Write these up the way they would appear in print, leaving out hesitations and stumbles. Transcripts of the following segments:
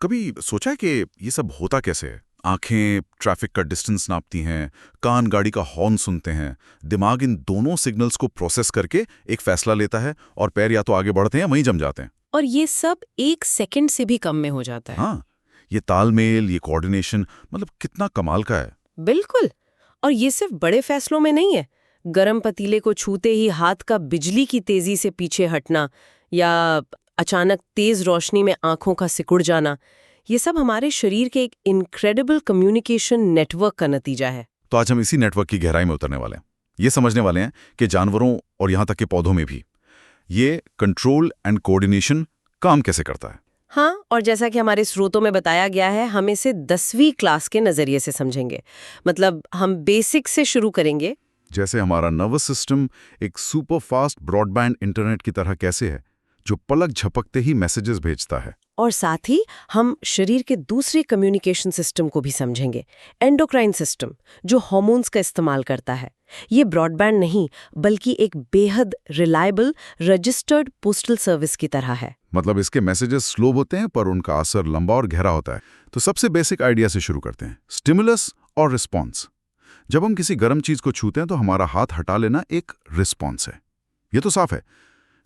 कभी सोचा है कि ये सब होता कैसे है? आंखें ट्रैफिक का डिस्टेंस नापती हैं, कान गाड़ी का हॉर्न सुनते हैं, दिमाग इन दोनों सिग्नल्स को प्रोसेस करके एक फैसला लेता है और पैर या तो आगे बढ़ते हैं या वहीं जम जाते हैं। और ये सब 1 सेकंड से भी कम में हो जाता है। हाँ, ये तालमेल, ये कोऑर्डिनेशन मतलब कितना कमाल का है। बिल्कुल। और ये सिर्फ बड़े फैसलों में नहीं है। गरम पतीले को छूते ही हाथ का बिजली की तेजी से पीछे हटना या अचानक तेज रोशनी में आंखों का सिकुड़ जाना, ये सब हमारे शरीर के एक इनक्रेडिबल कम्युनिकेशन नेटवर्क का नतीजा है। तो आज हम इसी नेटवर्क की गहराई में उतरने वाले हैं। ये समझने वाले हैं कि जानवरों और यहाँ तक के पौधों में भी ये कंट्रोल एंड कोऑर्डिनेशन काम कैसे करता है। हाँ, और जैसा कि हमारे स्रोतों में बताया गया है, हम इसे 10वीं क्लास के नजरिए से समझेंगे। मतलब हम बेसिक से शुरू करेंगे। जैसे हमारा नर्वस सिस्टम एक सुपर फास्ट ब्रॉडबैंड इंटरनेट की तरह कैसे है, जो पलक झपकते ही मैसेजेस भेजता है। और साथ ही हम शरीर के दूसरे कम्युनिकेशन सिस्टम को भी समझेंगे, एंडोक्राइन सिस्टम, जो हार्मोन्स का इस्तेमाल करता है। ये ब्रॉडबैंड नहीं, बल्कि एक बेहद रिलायबल रजिस्टर्ड पोस्टल सर्विस की तरह है। मतलब इसके मैसेजेस स्लो होते हैं पर उनका असर लंबा और गहरा होता है। तो सबसे बेसिक आइडिया से शुरू करते हैं, स्टिमुलस और रिस्पॉन्स। जब हम किसी गर्म चीज को छूते हैं तो हमारा हाथ हटा लेना एक रिस्पॉन्स है, ये तो साफ है।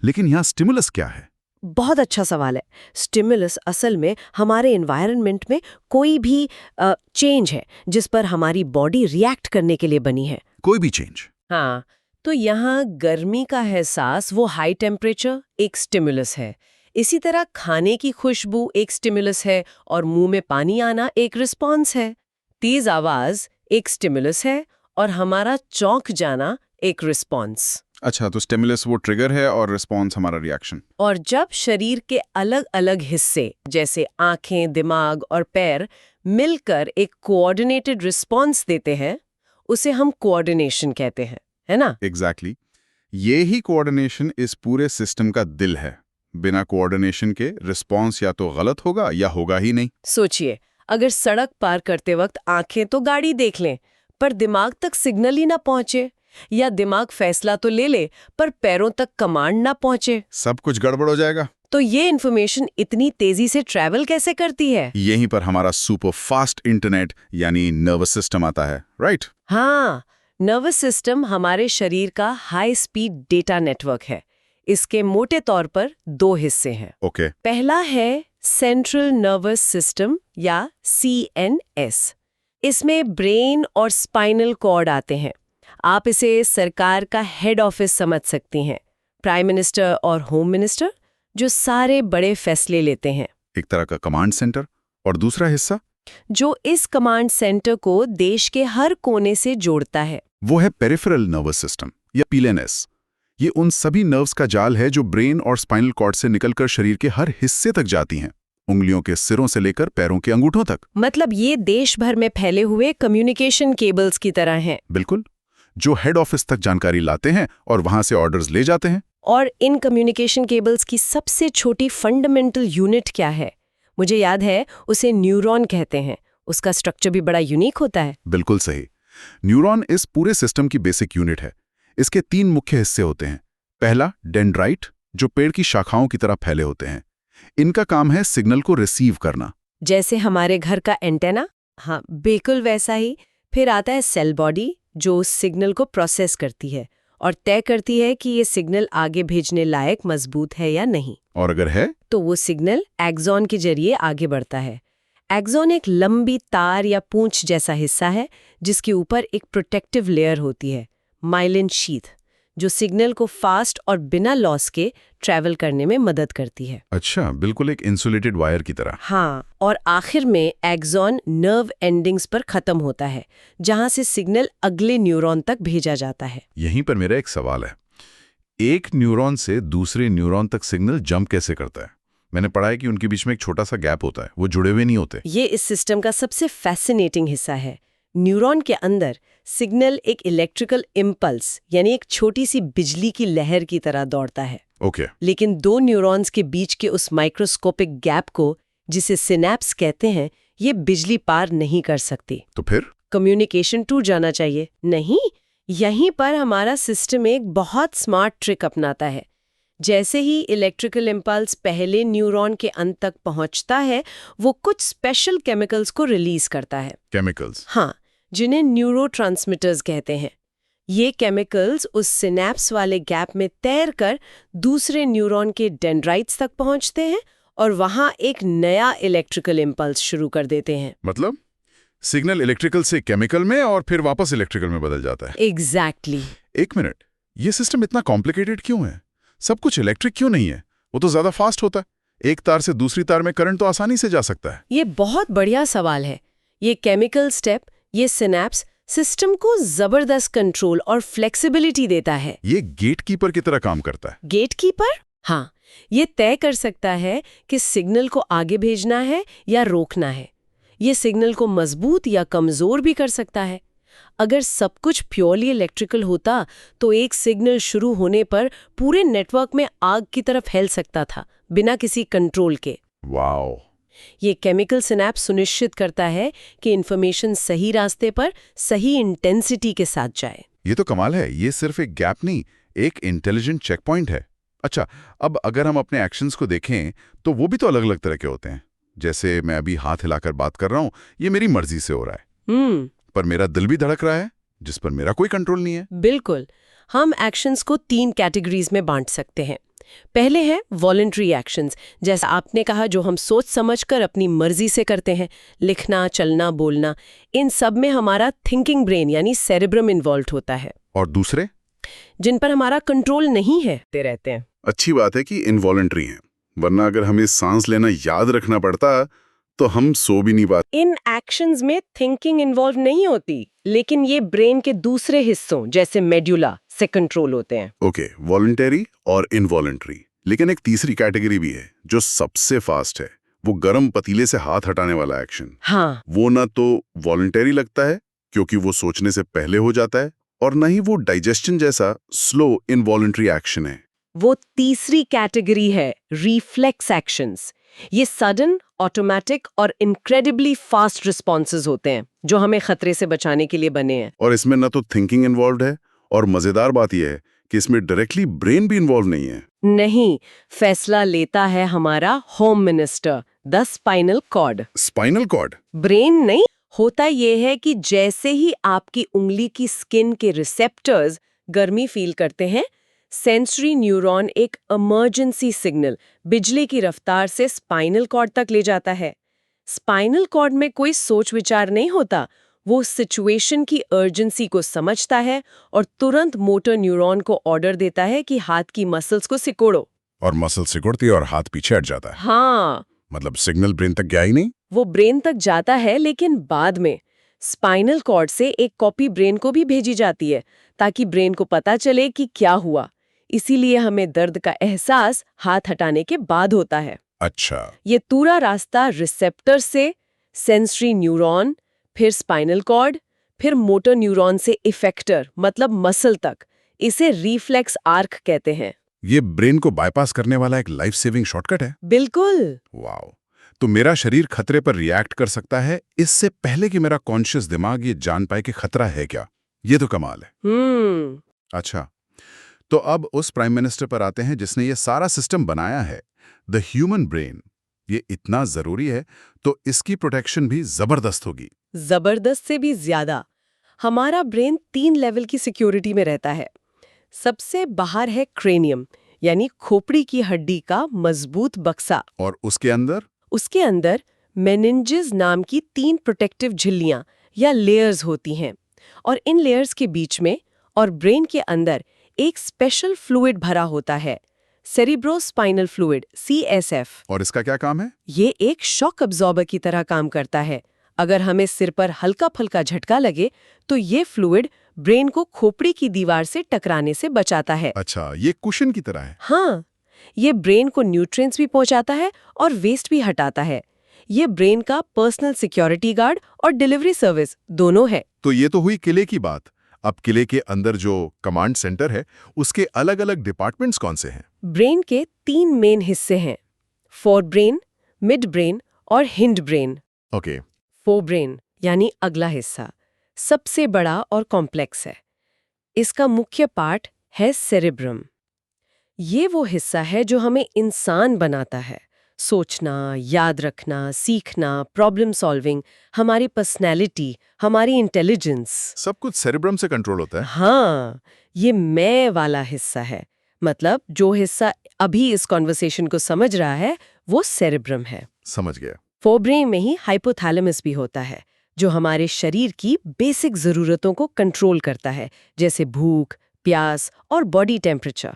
लेकिन यहाँ स्टिमुलस क्या है? बहुत अच्छा सवाल है। स्टिमुलस असल में हमारे एनवायरनमेंट में कोई भी चेंज है जिस पर हमारी बॉडी रिएक्ट करने के लिए बनी है। कोई भी चेंज? हाँ, तो यहाँ गर्मी का एहसास, वो हाई टेम्परेचर, एक स्टिमुलस है। इसी तरह खाने की खुशबू एक स्टिमुलस है और मुंह में पानी आना एक रिस्पॉन्स है। तेज आवाज एक स्टिमुलस है और हमारा चौंक जाना एक रिस्पॉन्स। अच्छा, तो स्टिमुलस वो ट्रिगर है और रिस्पॉन्स हमारा रिएक्शन। और जब शरीर के अलग अलग हिस्से जैसे आंखें, दिमाग और पैर मिलकर एक कोऑर्डिनेटेड रिस्पॉन्स देते हैं, उसे हम कोऑर्डिनेशन कहते हैं, है ना? एग्जैक्टली ये ही कोऑर्डिनेशन इस पूरे सिस्टम का दिल है। बिना कोऑर्डिनेशन के रिस्पॉन्स या तो गलत होगा या होगा ही नहीं। सोचिए, अगर सड़क पार करते वक्त आंखें तो गाड़ी देख लें पर दिमाग तक सिग्नल ही ना पहुंचे, या दिमाग फैसला तो ले ले पर पैरों तक कमांड ना पहुंचे, सब कुछ गड़बड़ हो जाएगा। तो ये इन्फॉर्मेशन इतनी तेजी से ट्रैवल कैसे करती है? यहीं पर हमारा सुपर फास्ट इंटरनेट यानी नर्वस सिस्टम आता है, राइट? हाँ, नर्वस सिस्टम हमारे शरीर का हाई स्पीड डेटा नेटवर्क है। इसके मोटे तौर पर 2 हिस्से हैं। ओके। पहला है सेंट्रल नर्वस सिस्टम या CNS। इसमें ब्रेन और स्पाइनल कॉर्ड आते हैं। आप इसे सरकार का हेड ऑफिस समझ सकती हैं, प्राइम मिनिस्टर और होम मिनिस्टर, जो सारे बड़े फैसले लेते हैं। एक तरह का कमांड सेंटर। और दूसरा हिस्सा जो इस कमांड सेंटर को देश के हर कोने से जोड़ता है, वो है पेरिफेरल नर्वस सिस्टम या PNS। ये उन सभी नर्व्स का जाल है जो ब्रेन और स्पाइनल कॉर्ड से निकलकर शरीर के हर हिस्से तक जाती हैं, उंगलियों के सिरों से लेकर पैरों के अंगूठों तक। मतलब ये देश भर में फैले हुए कम्युनिकेशन केबल्स की तरह हैं। बिल्कुल, जो हेड ऑफिस तक जानकारी लाते हैं और वहां से ऑर्डर्स ले जाते हैं। और इन कम्युनिकेशन केबल्स की सबसे छोटी फंडामेंटल यूनिट क्या है? मुझे याद है, उसे न्यूरॉन कहते हैं। उसका स्ट्रक्चर भी बड़ा यूनिक होता है। बिल्कुल सही। न्यूरॉन इस पूरे सिस्टम की बेसिक यूनिट है। इसके 3 मुख्य हिस्से होते हैं। पहला डेंड्राइट, जो पेड़ की शाखाओं की तरह फैले होते हैं। इनका काम है सिग्नल को रिसीव करना। जैसे हमारे घर का एंटेना। हाँ, बिल्कुल वैसा ही। फिर आता है सेल बॉडी, जो उस सिग्नल को प्रोसेस करती है और तय करती है कि ये सिग्नल आगे भेजने लायक मजबूत है या नहीं। और अगर है तो वो सिग्नल एक्सॉन के जरिए आगे बढ़ता है। एक्सॉन एक लंबी तार या पूंछ जैसा हिस्सा है जिसके ऊपर एक प्रोटेक्टिव लेयर होती है, माइलिन शीथ, जो सिग्नल को फास्ट और बिना लॉस के ट्रैवल करने में मदद करती है। अच्छा, बिल्कुल एक इंसुलेटेड वायर की तरह। हाँ, और आखिर में एक्सॉन नर्व एंडिंग्स पर खत्म होता है, जहां से सिग्नल अगले न्यूरॉन तक भेजा जाता है। यहीं पर मेरा एक सवाल है, एक न्यूरॉन से दूसरे न्यूरॉन तक सिग्नल जंप कैसे करता है? मैंने पढ़ा है कि उनके बीच में एक छोटा सा गैप होता है, वो जुड़े हुए नहीं होते। ये इस सिस्टम का सबसे फैसिनेटिंग हिस्सा है। न्यूरॉन के अंदर सिग्नल एक इलेक्ट्रिकल इम्पल्स यानी एक छोटी सी बिजली की लहर की तरह दौड़ता है। ओके। लेकिन 2 न्यूरॉन्स के बीच के उस माइक्रोस्कोपिक गैप को, जिसे सिनेप्स कहते हैं, ये बिजली पार नहीं कर सकती। तो फिर कम्युनिकेशन टूट जाना चाहिए। नहीं, यहीं पर हमारा सिस्टम एक बहुत स्मार्ट ट्रिक अपनाता है। जैसे ही इलेक्ट्रिकल इम्पल्स पहले न्यूरॉन के अंत तक पहुंचता है, वो कुछ स्पेशल केमिकल्स को रिलीज करता है। केमिकल्स? हाँ, जिन्हें न्यूरोट्रांसमिटर्स कहते हैं। ये केमिकल्स उस सिनेप्स वाले गैप में तैरकर दूसरे न्यूरॉन के डेंड्राइट्स तक पहुंचते हैं और वहां एक नया इलेक्ट्रिकल इम्पल्स शुरू कर देते हैं। मतलब सिग्नल इलेक्ट्रिकल से केमिकल में और फिर वापस इलेक्ट्रिकल में बदल जाता है। एग्जैक्टली। एक मिनट, ये सिस्टम इतना कॉम्प्लिकेटेड क्यों है? सब कुछ इलेक्ट्रिक क्यों नहीं है? वो तो ज्यादा फास्ट होता है। एक तार से दूसरी तार में करंट तो आसानी से जा सकता है। ये बहुत बढ़िया सवाल है। ये केमिकल स्टेप, ये सिनेप्स सिस्टम को जबरदस्त कंट्रोल और फ्लेक्सिबिलिटी देता है। ये गेटकीपर की तरह काम करता है। गेटकीपर? हाँ, ये तय कर सकता है कि सिग्नल को आगे भेजना है या रोकना है। ये सिग्नल को मजबूत या कमजोर भी कर सकता है। अगर सब कुछ प्योरली इलेक्ट्रिकल होता तो एक सिग्नल शुरू होने पर पूरे नेटवर्क में आग की तरफ फैल सकता था, बिना किसी कंट्रोल के। वाओ! ये केमिकल सिनेप्स सुनिश्चित करता है कि इंफॉर्मेशन सही रास्ते पर सही इंटेंसिटी के साथ जाए। ये तो कमाल है। ये सिर्फ एक गैप नहीं, एक इंटेलिजेंट चेक पॉइंट है। अच्छा, अब अगर हम अपने एक्शंस को देखें तो वो भी तो अलग अलग तरह के होते हैं। जैसे मैं अभी हाथ हिलाकर बात कर रहा हूँ, ये मेरी मर्जी से हो रहा है। पर मेरा दिल भी धड़क रहा है, जिस पर मेरा कोई कंट्रोल नहीं है। बिल्कुल। हम एक्शंस को 3 कैटेगरीज में बांट सकते हैं। पहले हैं वॉलंटरी एक्शंस, जैसा आपने कहा, जो हम सोच समझकर अपनी मर्जी से करते हैं। लिखना, चलना, बोलना, इन सब में हमारा थिंकिंग ब्रेन यानी सेरेब्रम इन्वॉल्व होता है। और दूसरे? जिन पर हमारा कंट्रोल नहीं है, ते रहते हैं। अच्छी बात है कि इनवॉलंटरी हैं, वरना अगर हमें सांस लेना याद रखना पड़ता तो हम सो भी नहीं पाते। इन एक्शंस में थिंकिंग इन्वॉल्व नहीं होती, लेकिन ये ब्रेन के दूसरे हिस्सों जैसे मेड्यूला से कंट्रोल होते हैं। ओके, वॉलंटरी और इनवॉलंटरी। लेकिन एक तीसरी कैटेगरी भी है जो सबसे फास्ट है, वो गरम पतीले से हाथ हटाने वाला एक्शन। हाँ, वो ना तो वॉलंटरी लगता है क्योंकि वो सोचने से पहले हो जाता है, और ना ही वो डाइजेशन जैसा स्लो इनवॉलंटरी एक्शन है। वो तीसरी कैटेगरी है रिफ्लेक्स एक्शंस। ये सडन, ऑटोमेटिक और इनक्रेडिबली फास्ट रिस्पॉन्सेज होते हैं, जो हमें खतरे से बचाने के लिए बने हैं। और इसमें ना तो थिंकिंग इन्वॉल्व है, और मजेदार बात यह है कि इसमें डायरेक्टली ब्रेन भी इन्वॉल्व नहीं है। नहीं, फैसला लेता है हमारा home minister, the spinal cord. Spinal cord? Brain नहीं। होता यह है कि जैसे ही आपकी उंगली की स्किन के रिसेप्टर्स गर्मी फील करते हैं, सेंसरी न्यूरॉन एक इमरजेंसी सिग्नल बिजली की रफ्तार से स्पाइनल कॉर्ड तक ले जाता है। स्पाइनल कॉर्ड में कोई सोच विचार नहीं होता, वो सिचुएशन की अर्जेंसी को समझता है और तुरंत मोटर न्यूरॉन को ऑर्डर देता है कि हाथ की मसल्स को सिकोड़ो। और मसल सिकुड़ती है और हाथ पीछे हट जाता है। हाँ, मतलब सिग्नल ब्रेन तक गया ही नहीं। वो ब्रेन तक जाता है, लेकिन बाद में स्पाइनल कॉर्ड से एक कॉपी ब्रेन को भी भेजी जाती है, ताकि ब्रेन को पता चले कि क्या हुआ। इसीलिए हमें दर्द का एहसास हाथ हटाने के बाद होता है। अच्छा, ये पूरा रास्ता रिसेप्टर से सेंसरी न्यूरॉन, फिर स्पाइनल कॉर्ड, फिर मोटर न्यूरॉन से इफेक्टर मतलब मसल तक, इसे रिफ्लेक्स आर्क कहते हैं। ये ब्रेन को बाईपास करने वाला एक लाइफ सेविंग शॉर्टकट है। बिल्कुल। वाओ! तो मेरा शरीर खतरे पर रिएक्ट कर सकता है इससे पहले कि मेरा कॉन्शियस दिमाग ये जान पाए कि खतरा है क्या। ये तो कमाल है। अच्छा, तो अब उस प्राइम मिनिस्टर पर आते हैं जिसने ये सारा सिस्टम बनाया है, द ह्यूमन ब्रेन। ये इतना जरूरी है तो इसकी प्रोटेक्शन भी जबरदस्त होगी। जबरदस्त से भी ज्यादा। हमारा ब्रेन 3 लेवल की सिक्योरिटी में रहता है। सबसे बाहर है क्रेनियम, यानी खोपड़ी की हड्डी का मजबूत बक्सा। और उसके अंदर मेनिंजेस नाम की 3 प्रोटेक्टिव झिल्लियां या लेयर्स होती हैं। और इन लेयर्स के बीच में और ब्रेन के अंदर एक स्पेशल फ्लूइड भरा होता है, सेरिब्रोस्पाइनल फ्लूइड, CSF। और इसका क्या काम है? ये एक शॉक अब्जॉर्बर की तरह काम करता है। अगर हमें सिर पर हल्का फुल्का झटका लगे तो ये फ्लूइड ब्रेन को खोपड़ी की दीवार से टकराने से बचाता है। अच्छा, ये कुशन की तरह है। हाँ, ये ब्रेन को न्यूट्रिएंट्स भी पहुंचाता है और वेस्ट भी हटाता है। ये ब्रेन का पर्सनल सिक्योरिटी गार्ड और डिलीवरी सर्विस दोनों है। तो ये तो हुई किले की बात। अब किले के अंदर जो कमांड सेंटर है, उसके अलग अलग डिपार्टमेंट्स कौन से हैं? ब्रेन के 3 मेन हिस्से हैं, फोर ब्रेन, मिड ब्रेन और hind brain. Okay. Fore brain यानी अगला हिस्सा सबसे बड़ा और कॉम्प्लेक्स है। इसका मुख्य पार्ट है सेरेब्रम। ये वो हिस्सा है जो हमें इंसान बनाता है। सोचना, याद रखना, सीखना, प्रॉब्लम सॉल्विंग, हमारी पर्सनैलिटी, हमारी इंटेलिजेंस। सब कुछ सेरेब्रम से कंट्रोल होता है। हाँ, ये मैं वाला हिस्सा है। मतलब जो हिस्सा अभी इस कॉन्वर्सेशन को समझ रहा है वो सेरेब्रम है। समझ गया। फोरब्रेन में ही हाइपोथैलेमस भी होता है, जो हमारे शरीर की बेसिक जरूरतों को कंट्रोल करता है, जैसे भूख, प्यास और बॉडी टेम्परेचर।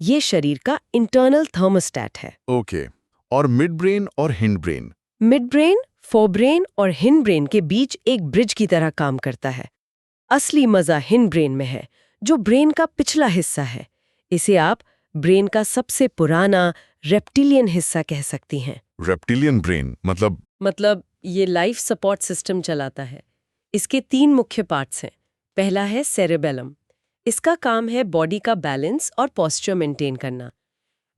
ये शरीर का इंटरनल थर्मोस्टैट है। ओके। और मिड ब्रेन और hind brain? Mid brain, forebrain और हिंड ब्रेन के बीच एक ब्रिज की तरह काम करता है। असली मजा हिंड ब्रेन में है, जो ब्रेन का पिछला हिस्सा है। इसे आप ब्रेन का सबसे पुराना रेप्टिलियन हिस्सा कह सकती हैं। रेप्टिलियन ब्रेन मतलब ये लाइफ सपोर्ट सिस्टम चलाता है। इसके 3 मुख्य पार्ट्स हैं। पहला है सेरेबेलम। इसका काम है बॉडी का बैलेंस और पोस्चर मेंटेन करना।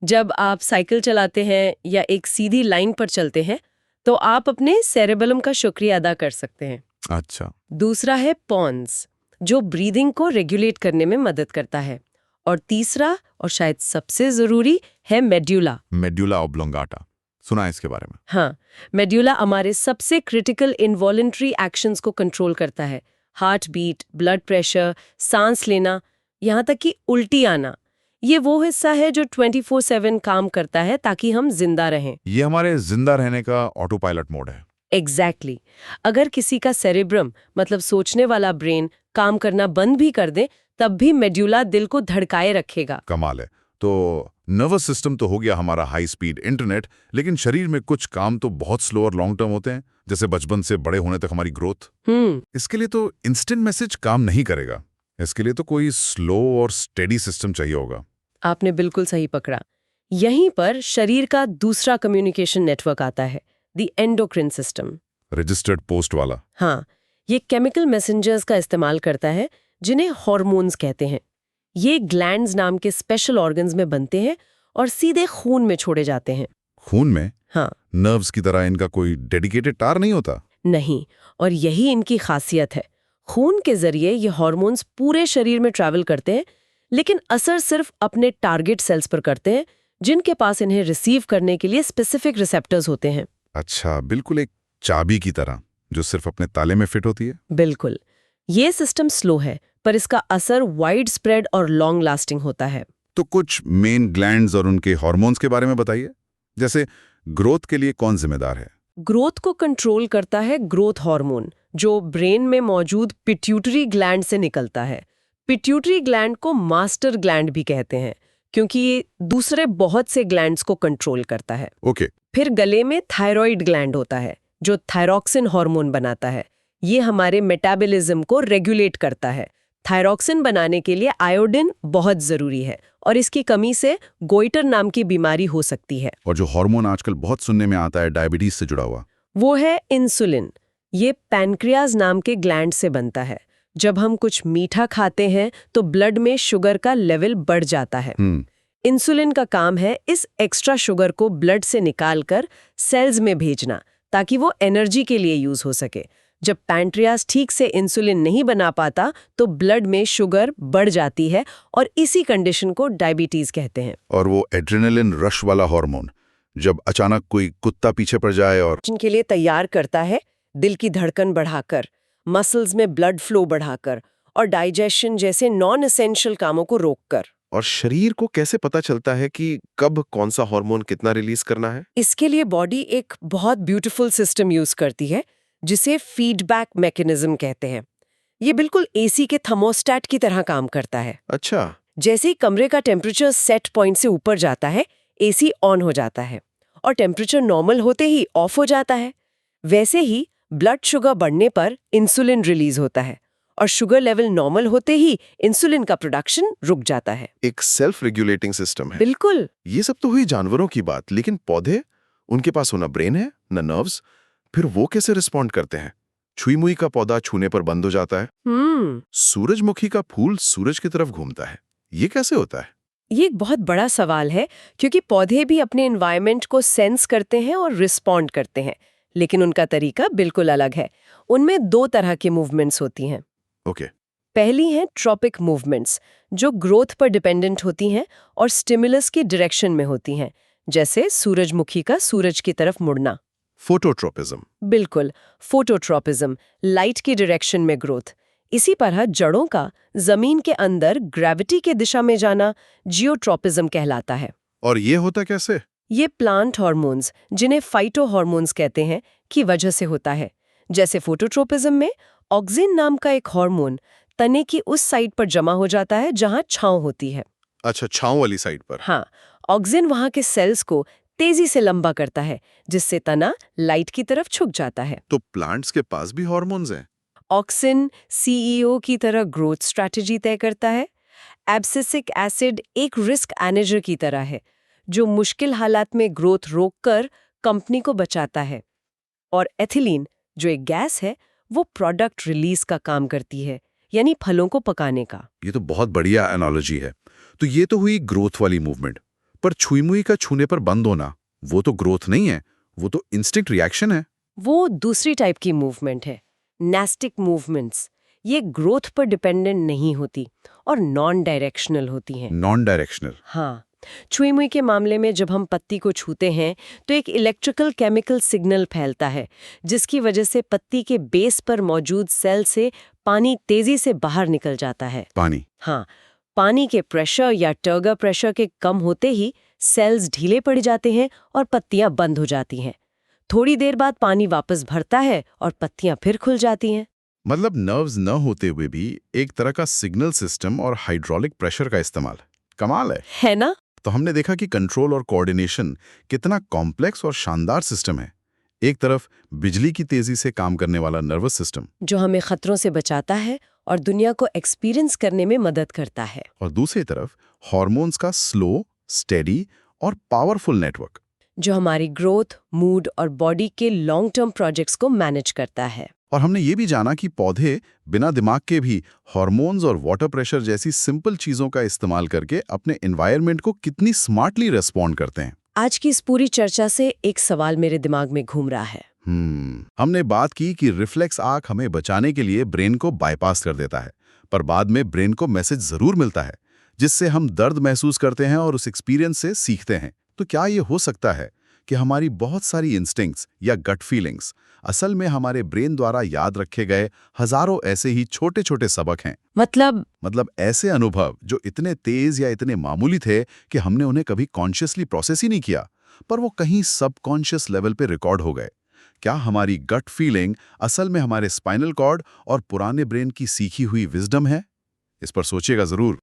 जब आप साइकिल चलाते हैं या एक सीधी लाइन पर चलते हैं, तो आप अपने सेरेबेलम का शुक्रिया अदा कर सकते हैं। अच्छा। दूसरा है पॉन्स, जो ब्रीदिंग को रेगुलेट करने में मदद करता है। और तीसरा, और शायद सबसे जरूरी, है मेड्यूला। मेड्यूला ऑब्लोंगाटा, सुना है इसके बारे में। हाँ, मेड्यूला हमारे सबसे क्रिटिकल इनवॉलेंट्री एक्शंस को कंट्रोल करता है। हार्ट बीट, ब्लड प्रेशर, सांस लेना, यहाँ तक कि उल्टी आना। ये वो हिस्सा है जो 24/7 काम करता है ताकि हम जिंदा रहें। ये हमारे जिंदा रहने का ऑटो पायलट मोड है। एग्जैक्टली। अगर किसी का सेरेब्रम, मतलब सोचने वाला ब्रेन, काम करना बंद भी कर दे, तब भी मेड्यूला दिल को धड़काए रखेगा। कमाल है। तो नर्वस सिस्टम तो हो गया हमारा हाई स्पीड इंटरनेट, लेकिन शरीर में कुछ काम तो बहुत स्लो और लॉन्ग टर्म होते हैं, जैसे बचपन से बड़े होने तक हमारी ग्रोथ। इसके लिए तो इंस्टेंट मैसेज काम नहीं करेगा। इसके लिए तो कोई स्लो और स्टेडी सिस्टम चाहिए होगा। आपने बिल्कुल सही पकड़ा। यहीं पर शरीर का दूसरा कम्युनिकेशन नेटवर्क आता है, the endocrine system. Registered post वाला। हाँ, ये केमिकल मैसेंजर्स का इस्तेमाल करता है, जिन्हें हार्मोन्स कहते हैं। ये ग्लैंड्स नाम के स्पेशल ऑर्गन्स में बनते हैं और सीधे खून में छोड़े जाते हैं। खून में? हाँ। नर्व्स की तरह इनका कोई डेडिकेटेड तार नहीं होता? नहीं, और यही इनकी खासियत है। खून के जरिए ये हार्मोन्स पूरे शरीर में ट्रैवल करते हैं, लेकिन असर सिर्फ अपने टारगेट सेल्स पर करते हैं, जिनके पास इन्हें रिसीव करने के लिए स्पेसिफिक रिसेप्टर्स होते हैं। अच्छा, बिल्कुल एक चाबी की तरह जो सिर्फ अपने ताले में फिट होती है। बिल्कुल। ये सिस्टम स्लो है, पर इसका असर वाइड स्प्रेड और लॉन्ग लास्टिंग होता है। तो कुछ मेन ग्लैंड्स और उनके हार्मोन्स के बारे में बताइए। जैसे ग्रोथ के लिए कौन जिम्मेदार है? ग्रोथ को कंट्रोल करता है ग्रोथ हार्मोन, जो ब्रेन में मौजूद पिट्यूटरी ग्लैंड से निकलता है। पिट्यूटरी ग्लैंड को मास्टर ग्लैंड भी कहते हैं, क्योंकि ये दूसरे बहुत से ग्लैंड्स को कंट्रोल करता है। ओके। फिर गले में थायराइड ग्लैंड होता है, जो थायरॉक्सिन हार्मोन बनाता है। ये हमारे मेटाबॉलिज्म को रेगुलेट करता है। थायरॉक्सिन बनाने के लिए आयोडीन बहुत जरूरी है, और इसकी कमी से गोइटर नाम की बीमारी हो सकती है। और जो हार्मोन आजकल बहुत सुनने में आता है डायबिटीज से जुड़ा हुआ, वो है इंसुलिन। ये पैनक्रियाज नाम के ग्लैंड से बनता है। जब हम कुछ मीठा खाते हैं तो ब्लड में शुगर का लेवल बढ़ जाता है। इंसुलिन का काम है इस एक्स्ट्रा शुगर को ब्लड से निकालकर सेल्स में भेजना, ताकि वो एनर्जी के लिए यूज हो सके। जब पैनक्रियाज ठीक से इंसुलिन नहीं बना पाता तो ब्लड में शुगर बढ़ जाती है, और इसी कंडीशन को डायबिटीज कहते हैं। और वो एड्रेनलिन रश वाला हार्मोन, जब अचानक कोई कुत्ता पीछे पड़ जाए और जिनके लिए तैयार करता है, दिल की धड़कन बढ़ाकर, मसल्स में ब्लड फ्लो बढ़ाकर, और डाइजेशन जैसे नॉन एसेंशियल कामों को रोककर। और शरीर को कैसे पता चलता है कि कब कौन सा हार्मोन कितना रिलीज करना है? इसके लिए बॉडी एक बहुत ब्यूटीफुल सिस्टम यूज करती है, जिसे फीडबैक मैकेनिज्म कहते हैं। ये बिल्कुल एसी के थर्मोस्टैट की तरह काम करता है। अच्छा। जैसे ही कमरे का टेम्परेचर सेट पॉइंट से ऊपर जाता है, एसी ऑन हो जाता है, और टेम्परेचर नॉर्मल होते ही ऑफ हो जाता है। वैसे ही ब्लड शुगर बढ़ने पर इंसुलिन रिलीज होता है, और शुगर लेवल नॉर्मल होते ही इंसुलिन का प्रोडक्शन रुक जाता है। एक सेल्फ रेगुलेटिंग सिस्टम है। बिल्कुल। ये सब तो हुई जानवरों की बात, लेकिन पौधे, उनके पास ना ब्रेन है ना नर्व्स, फिर वो कैसे रिस्पॉन्ड करते हैं? छुई मुई का पौधा छूने पर बंद हो जाता है। सूरजमुखी का फूल सूरज की तरफ घूमता है, ये कैसे होता है? ये एक बहुत बड़ा सवाल है, क्योंकि पौधे भी अपने एनवायरनमेंट को सेंस करते हैं और रिस्पॉन्ड करते हैं, लेकिन उनका तरीका बिल्कुल अलग है। उनमें 2 तरह की मूवमेंट्स होती हैं। ओके। पहली हैं ट्रॉपिक मूवमेंट्स, जो ग्रोथ पर डिपेंडेंट होती हैं और स्टिमुलस के डायरेक्शन में होती हैं, जैसे सूरजमुखी का सूरज की तरफ मुड़ना। फोटोट्रोपिज्म। बिल्कुल, फोटोट्रॉपिज्म, लाइट की डायरेक्शन में ग्रोथ। इसी तरह जड़ों का जमीन के अंदर ग्रेविटी के दिशा में जाना जियोट्रॉपिज्म कहलाता है। और ये होता कैसे? ये प्लांट हार्मोन्स, जिन्हें फाइटो हार्मोन्स कहते हैं, की वजह से होता है। जैसे फोटोट्रोपिज्म में ऑक्सिन नाम का एक हार्मोन तने की उस साइड पर जमा हो जाता है जहां छांव होती है। अच्छा, छांव वाली साइड पर। हाँ, ऑक्सिन वहां के सेल्स को तेजी से लंबा करता है, जिससे तना लाइट की तरफ झुक जाता है। तो प्लांट्स के पास भी हार्मोन्स हैं? ऑक्सिन सीईओ की तरह ग्रोथ स्ट्रैटेजी तय करता है। एब्सिसिक एसिड एक रिस्क मैनेजर की तरह है, जो मुश्किल हालात में ग्रोथ रोककर कंपनी को बचाता है। और एथिलीन, जो एक गैस है, वो प्रोडक्ट रिलीज का काम करती है, यानी फलों को पकाने का। ये तो बहुत बढ़िया एनालॉजी है। तो ये तो हुई ग्रोथ वाली मूवमेंट। पर छुई-मुई का छूने पर बंद होना, वो तो ग्रोथ नहीं है, वो तो इंस्टिंक्ट रिएक्शन है। वो दूसरी टाइप की मूवमेंट है, नेस्टिक मूवमेंट्स। ये ग्रोथ पर डिपेंडेंट नहीं होती और नॉन डायरेक्शनल होती हैं। Non directional. हाँ, छुई-मुई के मामले में जब हम पत्ती को छूते हैं तो एक इलेक्ट्रिकल केमिकल सिग्नल फैलता है, जिसकी वजह से पत्ती के बेस पर मौजूद सेल से पानी तेजी से बाहर निकल जाता है। पानी। हाँ, पानी के प्रेशर या टर्गर प्रेशर के कम होते ही सेल्स ढीले पड़ जाते हैं और पत्तियां बंद हो जाती हैं। थोड़ी देर बाद पानी वापस भरता है और पत्तियां फिर खुल जाती हैं। मतलब नर्व्स न होते हुए भी एक तरह का सिग्नल सिस्टम और हाइड्रोलिक प्रेशर का इस्तेमाल। कमाल है ना? तो हमने देखा कि कंट्रोल और कोऑर्डिनेशन कितना कॉम्प्लेक्स और शानदार सिस्टम है। एक तरफ बिजली की तेजी से काम करने वाला नर्वस सिस्टम, जो हमें खतरों से बचाता है और दुनिया को एक्सपीरियंस करने में मदद करता है। और दूसरी तरफ हार्मोन्स का स्लो, स्टेडी और पावरफुल नेटवर्क, जो हमारी ग्रोथ, मूड और बॉडी के लॉन्ग टर्म प्रोजेक्ट्स को मैनेज करता है। और हमने ये भी जाना कि पौधे बिना दिमाग के भी हार्मोन्स और वाटर प्रेशर जैसी सिंपल चीजों का इस्तेमाल करके अपने एनवायरनमेंट को कितनी स्मार्टली रेस्पॉन्ड करते हैं। आज की इस पूरी चर्चा से एक सवाल मेरे दिमाग में घूम रहा है। हमने बात की कि रिफ्लेक्स आंख हमें बचाने के लिए ब्रेन को बाईपास कर देता है, पर बाद में ब्रेन को मैसेज जरूर मिलता है, जिससे हम दर्द महसूस करते हैं और उस एक्सपीरियंस से सीखते हैं। तो क्या ये हो सकता है कि हमारी बहुत सारी इंस्टिंक्ट्स या गट फीलिंग्स असल में हमारे ब्रेन द्वारा याद रखे गए हजारों ऐसे ही छोटे छोटे सबक हैं? मतलब ऐसे अनुभव जो इतने तेज या इतने मामूली थे कि हमने उन्हें कभी कॉन्शियसली प्रोसेस ही नहीं किया, पर वो कहीं सबकॉन्शियस लेवल पे रिकॉर्ड हो गए। क्या हमारी गट फीलिंग असल में हमारे स्पाइनल कॉर्ड और पुराने ब्रेन की सीखी हुई विजडम है? इस पर सोचिएगा जरूर।